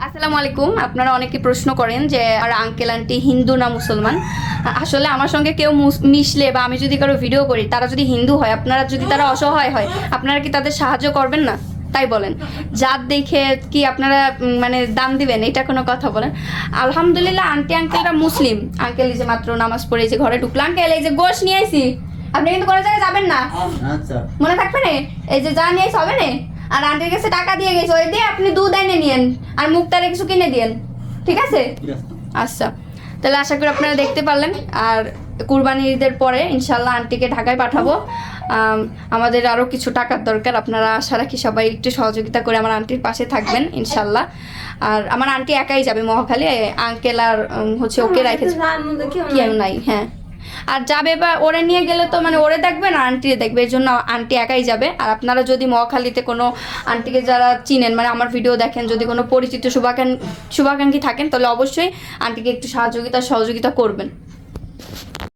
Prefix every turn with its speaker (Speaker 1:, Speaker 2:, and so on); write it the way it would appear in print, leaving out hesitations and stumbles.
Speaker 1: আসসালামু আলাইকুম। আপনারা অনেকে প্রশ্ন করেন যে আর আঙ্কেল আন্টি হিন্দু না মুসলমান। আসলে আমার সঙ্গে কেউ মিশলে বা আমি যদি কারো ভিডিও করি, তারা যদি হিন্দু হয়, আপনারা যদি তারা অসহায় হয়, আপনারা কি তাদের সাহায্য করবেন না? তাই বলেন। জাত দেখে কি আপনারা মানে দান দিবেন? এটা কোনো কথা বলেন? আলহামদুলিল্লাহ আন্টি আঙ্কেলরা মুসলিম। আঙ্কেল এই যে মাত্র নামাজ পড়ে এই যে ঘরে ঢুকলো। আঙ্কেল এই যে গোশ নিয়ে আইছি, আপনি কিন্তু কোনো জায়গায় যাবেন না,
Speaker 2: আচ্ছা
Speaker 1: মনে থাকবে না? এই যে যা নিয়ে আইছি হবে না। আর আন্টির কাছে টাকা দিয়ে গেছে, ওই দিয়ে আপনি দুধ এনে নিয়েন আর মুক্তারে কিছু কিনে দিয়েন, ঠিক আছে? আচ্ছা, তাহলে আশা করি আপনারা দেখতে পারলেন। আর কুরবানির ঈদের পরে ইনশাল্লাহ আন্টিকে ঢাকায় পাঠাবো। আমাদের আরও কিছু টাকার দরকার, আপনারা আশা রাখি সবাই একটু সহযোগিতা করে আমার আন্টির পাশে থাকবেন ইনশাল্লাহ। আর আমার আন্টি একাই যাবে মহাখালী, আঙ্কেল আর হচ্ছে ওকে রেখেছে কেউ নাই। হ্যাঁ, আর যাবে বা ওরে নিয়ে গেলে তো মানে ওরে দেখবে না, আন্টি দেখবে, এর জন্য আন্টি একাই যাবে। আর আপনারা যদি মহাখালীতে কোনো আন্টিকে যারা চিনেন, মানে আমার ভিডিও দেখেন, যদি কোনো পরিচিত শুভাকাঙ্ক্ষী থাকেন, তাহলে অবশ্যই আন্টিকে একটু সহযোগিতা করবেন।